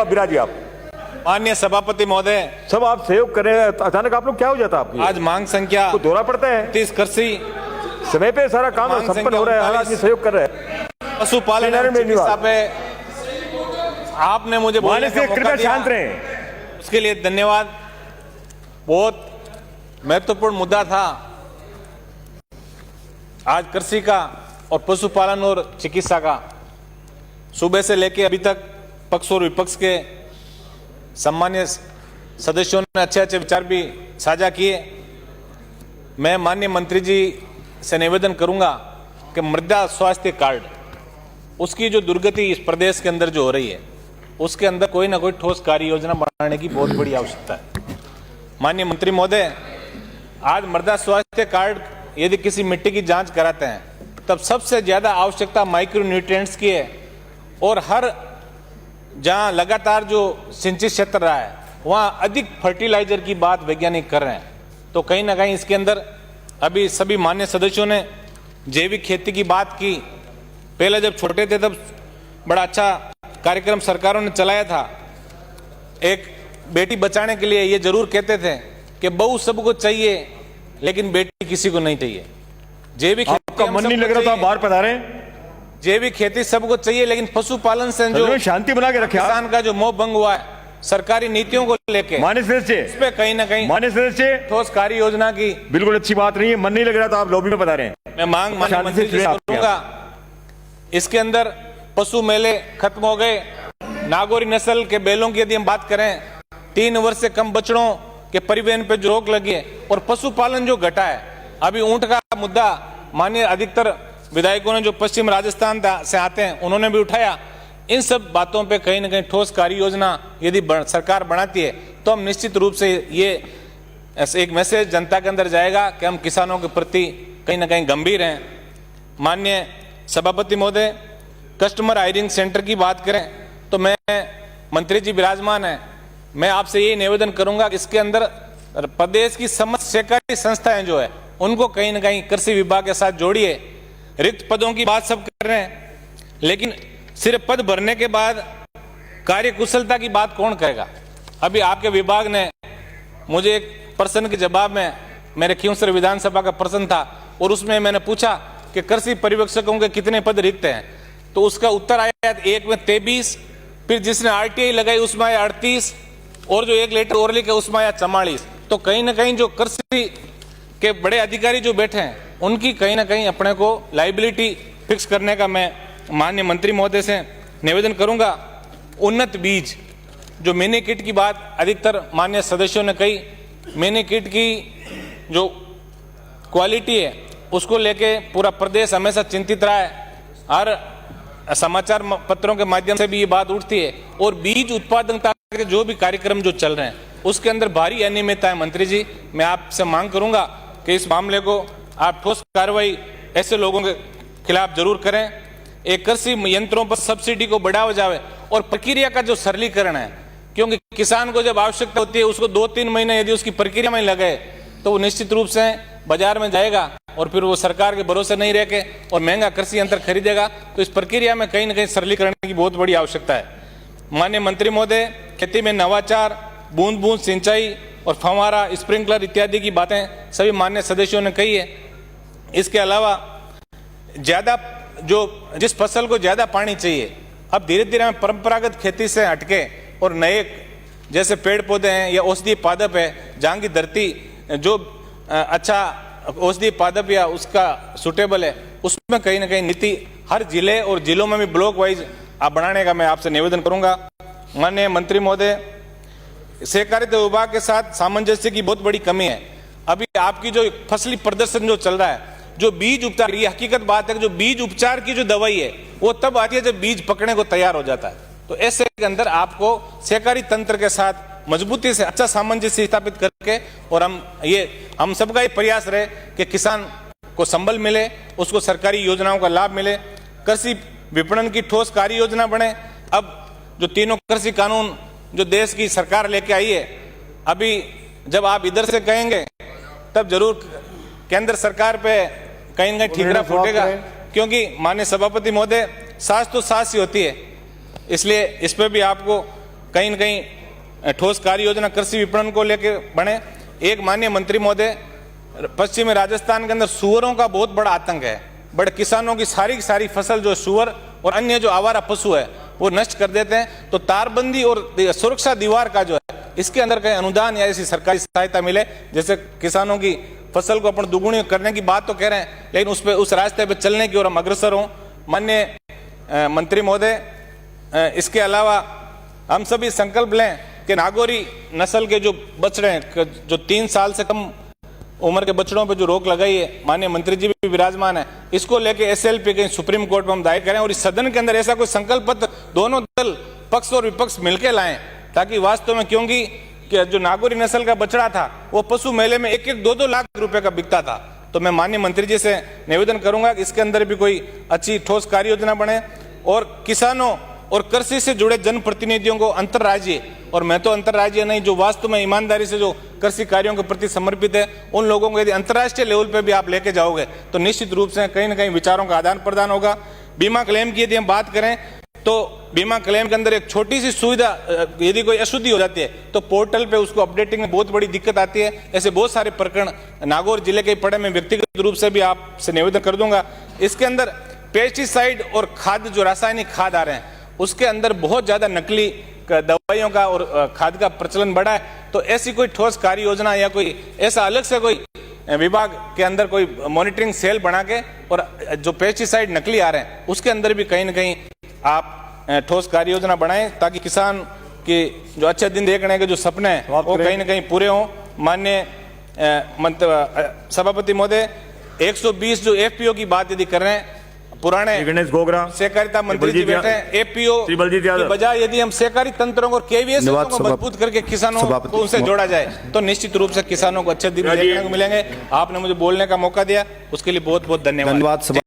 बिराजी आप। माननीय सभापति महोदय, सब आप सहयोग कर रहे हैं, अचानक आप लोग क्या हो जाता आपकी? आज मांग संख्या को दौरा पड़ता है 30 कृषि समय पे सारा काम संपन्न हो रहा है, हर आदमी सहयोग कर रहा है। पशुपालन एवं चिकित्सा पे आपने मुझे बोलने का कृपया मौका दिया, शांत रहें। उसके लिए धन्यवाद। बहुत महत्वपूर्ण मुद्दा था आज कृषि का और पशुपालन और चिकित्सा का। सुबह से लेकर अभी तक पक्ष और विपक्ष के सम्मानीय सदस्यों ने अच्छे अच्छे विचार भी साझा किए। मैं माननीय मंत्री जी से निवेदन करूंगा कि मृदा स्वास्थ्य कार्ड, उसकी जो दुर्गति इस प्रदेश के अंदर जो हो रही है, उसके अंदर कोई ना कोई ठोस कार्य योजना बनाने की बहुत बड़ी आवश्यकता है। माननीय मंत्री महोदय, आज मृदा स्वास्थ्य कार्ड यदि किसी मिट्टी की जांच कराते हैं तब सबसे ज्यादा आवश्यकता माइक्रो न्यूट्रिएंट्स की है, और हर जहां लगातार जो सिंचित क्षेत्र रहा है वहां अधिक फर्टिलाइजर की बात वैज्ञानिक कर रहे हैं। तो कहीं ना कहीं इसके अंदर अभी सभी मान्य सदस्यों ने जैविक खेती की बात की। पहले जब छोटे थे तब बड़ा अच्छा कार्यक्रम सरकारों ने चलाया था। एक बेटी बचाने के लिए ये जरूर कहते थे कि बहू सबको चाहिए लेकिन बेटी किसी को नहीं चाहिए। जैविक आपका मन नहीं लग रहा तो आप बाहर पधारे। जैविक खेती सबको चाहिए, लेकिन पशुपालन से जो शांति बना के रखे किसान का जो मोह भंग हुआ है सरकारी नीतियों को लेके, मान्य सदस्य इस पे कहीं ना कहीं मान्य सदस्य ठोस कार्य योजना की बिल्कुल अच्छी बात नहीं है। मन नहीं लग रहा तो आप लॉबी में पधारे। मैं मांग माननीय मंत्री जी से करूंगा। इसके अंदर पशु मेले खत्म हो गए। नागौरी नस्ल के बैलों की यदि हम बात करें, 3 वर्ष से कम बछड़ों के परिवहन पे जो रोक लगी है, और पशुपालन जो घटा है। अभी ऊंट का मुद्दा माननीय अधिकतर विधायकों ने जो पश्चिम राजस्थान से आते हैं उन्होंने भी उठाया। इन सब बातों पे कहीं ना कहीं ठोस कार्य योजना यदि सरकार बनाती है तो हम निश्चित रूप से ये एक मैसेज जनता के अंदर जाएगा कि हम किसानों के प्रति कहीं ना कहीं गंभीर हैं। माननीय सभापति महोदय, कस्टमर हायरिंग सेंटर की बात करें तो मैं मंत्री जी विराजमान हैं, मैं आपसे ये निवेदन करूंगा कि इसके अंदर प्रदेश की समस्त सहकारी संस्थाएं जो है उनको कहीं ना कहीं कृषि विभाग के साथ जोड़िए। रिक्त पदों की बात सब कर रहे हैं, लेकिन सिर्फ पद भरने के बाद कार्य कुशलता की बात कौन करेगा? अभी आपके विभाग ने मुझे एक प्रश्न के जवाब में, मेरे खींवसर विधानसभा का प्रश्न था और उसमें मैंने पूछा कि कृषि पर्यवेक्षकों के कितने पद रिक्त हैं, तो उसका उत्तर आया एक में 23, फिर जिसने RTI लगाई उसमें आया 38, और जो एक लेटर और लिखे उसमें आया 44। तो कहीं ना कहीं जो कृषि के बड़े अधिकारी जो बैठे हैं उनकी कहीं ना कहीं अपने को लाइबिलिटी फिक्स करने का मैं माननीय मंत्री महोदय से निवेदन करूंगा। उन्नत बीज, जो मिनी किट की बात अधिकतर माननीय सदस्यों ने कही, मिनी किट की जो क्वालिटी है उसको लेके पूरा प्रदेश हमेशा चिंतित रहा है। हर समाचार पत्रों के माध्यम से भी ये बात उठती है, और बीज उत्पादकता के जो भी कार्यक्रम जो चल रहे हैं उसके अंदर भारी अनियमितता है। मंत्री जी, मैं आपसे मांग करूंगा कि इस मामले को आप ठोस कार्रवाई ऐसे लोगों के खिलाफ जरूर करें। एक कृषि यंत्रों पर सब्सिडी को बढ़ावा जाए, और प्रक्रिया का जो सरलीकरण है, क्योंकि किसान को जब आवश्यकता होती है उसको 2-3 महीने यदि उसकी प्रक्रिया में लगे तो वो निश्चित रूप से बाजार में जाएगा और फिर वो सरकार के भरोसे नहीं रह के और महंगा कृषि यंत्र खरीदेगा। तो इस प्रक्रिया में कहीं ना कहीं सरलीकरण की बहुत बड़ी आवश्यकता है। माननीय मंत्री महोदय, खेती में नवाचार, बूंद बूंद सिंचाई और फव्वारा, स्प्रिंकलर इत्यादि की बातें सभी मान्य सदस्यों ने कही है। इसके अलावा ज्यादा जिस फसल को ज्यादा पानी चाहिए, अब धीरे धीरे हम परंपरागत खेती से हटके और नए जैसे पेड़ पौधे हैं या औषधीय पादप है, जहाँ की धरती जो अच्छा औषधीय पादप या उसका सुटेबल है, उसमें कहीं ना कहीं नीति हर जिले और जिलों में भी ब्लॉक वाइज आप बनाने का मैं आपसे निवेदन करूंगा। माननीय मंत्री महोदय, सहकारिता विभाग के साथ सामंजस्य की बहुत बड़ी कमी है। अभी आपकी जो फसली प्रदर्शन जो चल रहा है, जो बीज उपचार, ये हकीकत बात है कि जो बीज उपचार की जो दवाई है वो तब आती है जब बीज पकने को तैयार हो जाता है। तो ऐसे के अंदर आपको सहकारी तंत्र के साथ मजबूती से अच्छा सामंजस्य स्थापित करके, और हम सबका ये प्रयास रहे कि किसान को संबल मिले, उसको सरकारी योजनाओं का लाभ मिले, कृषि विपणन की ठोस कार्य योजना बने। अब जो तीनों कृषि कानून जो देश की सरकार लेके आई है, अभी जब आप इधर से कहेंगे तब जरूर केंद्र सरकार पे कहीं ना कहीं ठीकरा फूटेगा, क्योंकि माननीय सभापति महोदय, सास तो सास ही होती है। इसलिए इस पे भी आपको कहीं न कहीं ठोस कार्य योजना कृषि विपणन को लेकर बने। एक माननीय मंत्री महोदय, पश्चिमी राजस्थान के अंदर सुअरों का बहुत बड़ा आतंक है। बड़े किसानों की सारी फसल जो सुअर और अन्य जो आवारा पशु है वो नष्ट कर देते हैं। तो तारबंदी और सुरक्षा दीवार का जो है इसके अंदर कहीं अनुदान या ऐसी सरकारी सहायता मिले, जैसे किसानों की फसल को अपन दुगुनी करने की बात तो कह रहे हैं, लेकिन उस रास्ते पे चलने की ओर हम अग्रसर हों। माननीय मंत्री महोदय, इसके अलावा हम सभी संकल्प लें कि नागौरी नस्ल के जो बछड़े हैं, जो 3 साल से कम उम्र के बछड़ों पे जो रोक लगाई है, माननीय मंत्री जी भी विराजमान है, इसको लेके एसएलपी के सुप्रीम कोर्ट में हम दायर करें और इस सदन के अंदर ऐसा कोई संकल्प पत्र दोनों दल पक्ष और विपक्ष मिलकर लाएं, ताकि वास्तव में, क्योंकि जो नागौरी नस्ल का बछड़ा था वो पशु मेले में 1-2 लाख रुपए का बिकता था। तो मैं माननीय मंत्री जी से निवेदन करूंगा कि इसके अंदर भी कोई अच्छी ठोस कार्य योजना बने और किसानों और कृषि से जुड़े जनप्रतिनिधियों को अंतर्राज्यीय, और मैं तो अंतर्राज्यीय नहीं, जो वास्तव में ईमानदारी से जो कृषि कार्यों के प्रति समर्पित है, उन लोगों को यदि अंतर्राष्ट्रीय लेवल पे भी आप लेके जाओगे तो निश्चित रूप से कहीं ना कहीं विचारों का आदान प्रदान होगा। बीमा क्लेम की यदि हम बात करें तो बीमा क्लेम के अंदर एक छोटी सी सुविधा, यदि कोई अशुद्धि हो जाती है तो पोर्टल पे उसको अपडेटिंग में बहुत बड़ी दिक्कत आती है। ऐसे बहुत सारे प्रकरण नागौर जिले के पड़े, में व्यक्तिगत रूप से भी आपसे निवेदन कर दूंगा। इसके अंदर पेस्टिसाइड और खाद, जो रासायनिक खाद आ रहे हैं, उसके अंदर बहुत ज्यादा नकली दवाइयों का और खाद का प्रचलन बढ़ा है। तो ऐसी कोई ठोस कार्य योजना या कोई ऐसा अलग से कोई विभाग के अंदर कोई मॉनिटरिंग सेल बना के, और जो पेस्टिसाइड नकली आ रहे हैं उसके अंदर भी कहीं ना कहीं आप ठोस कार्य योजना बनाएं, ताकि किसान के जो अच्छे दिन देखने के जो सपने हैं वो कहीं ना कहीं पूरे हों। माननीय सभापति महोदय, 120 जो एफपीओ की बात यदि कर रहे हैं, पुराने गणेश गोगरा, सहकारिता मंत्री जी बैठे हैं, एपीओ की बजाय यदि हम सहकारी तंत्रों और केवीएस को मजबूत करके किसानों को उनसे जोड़ा जाए तो निश्चित रूप से किसानों को अच्छे दिन देखने को मिलेंगे। आपने मुझे बोलने का मौका दिया, उसके लिए बहुत बहुत धन्यवाद।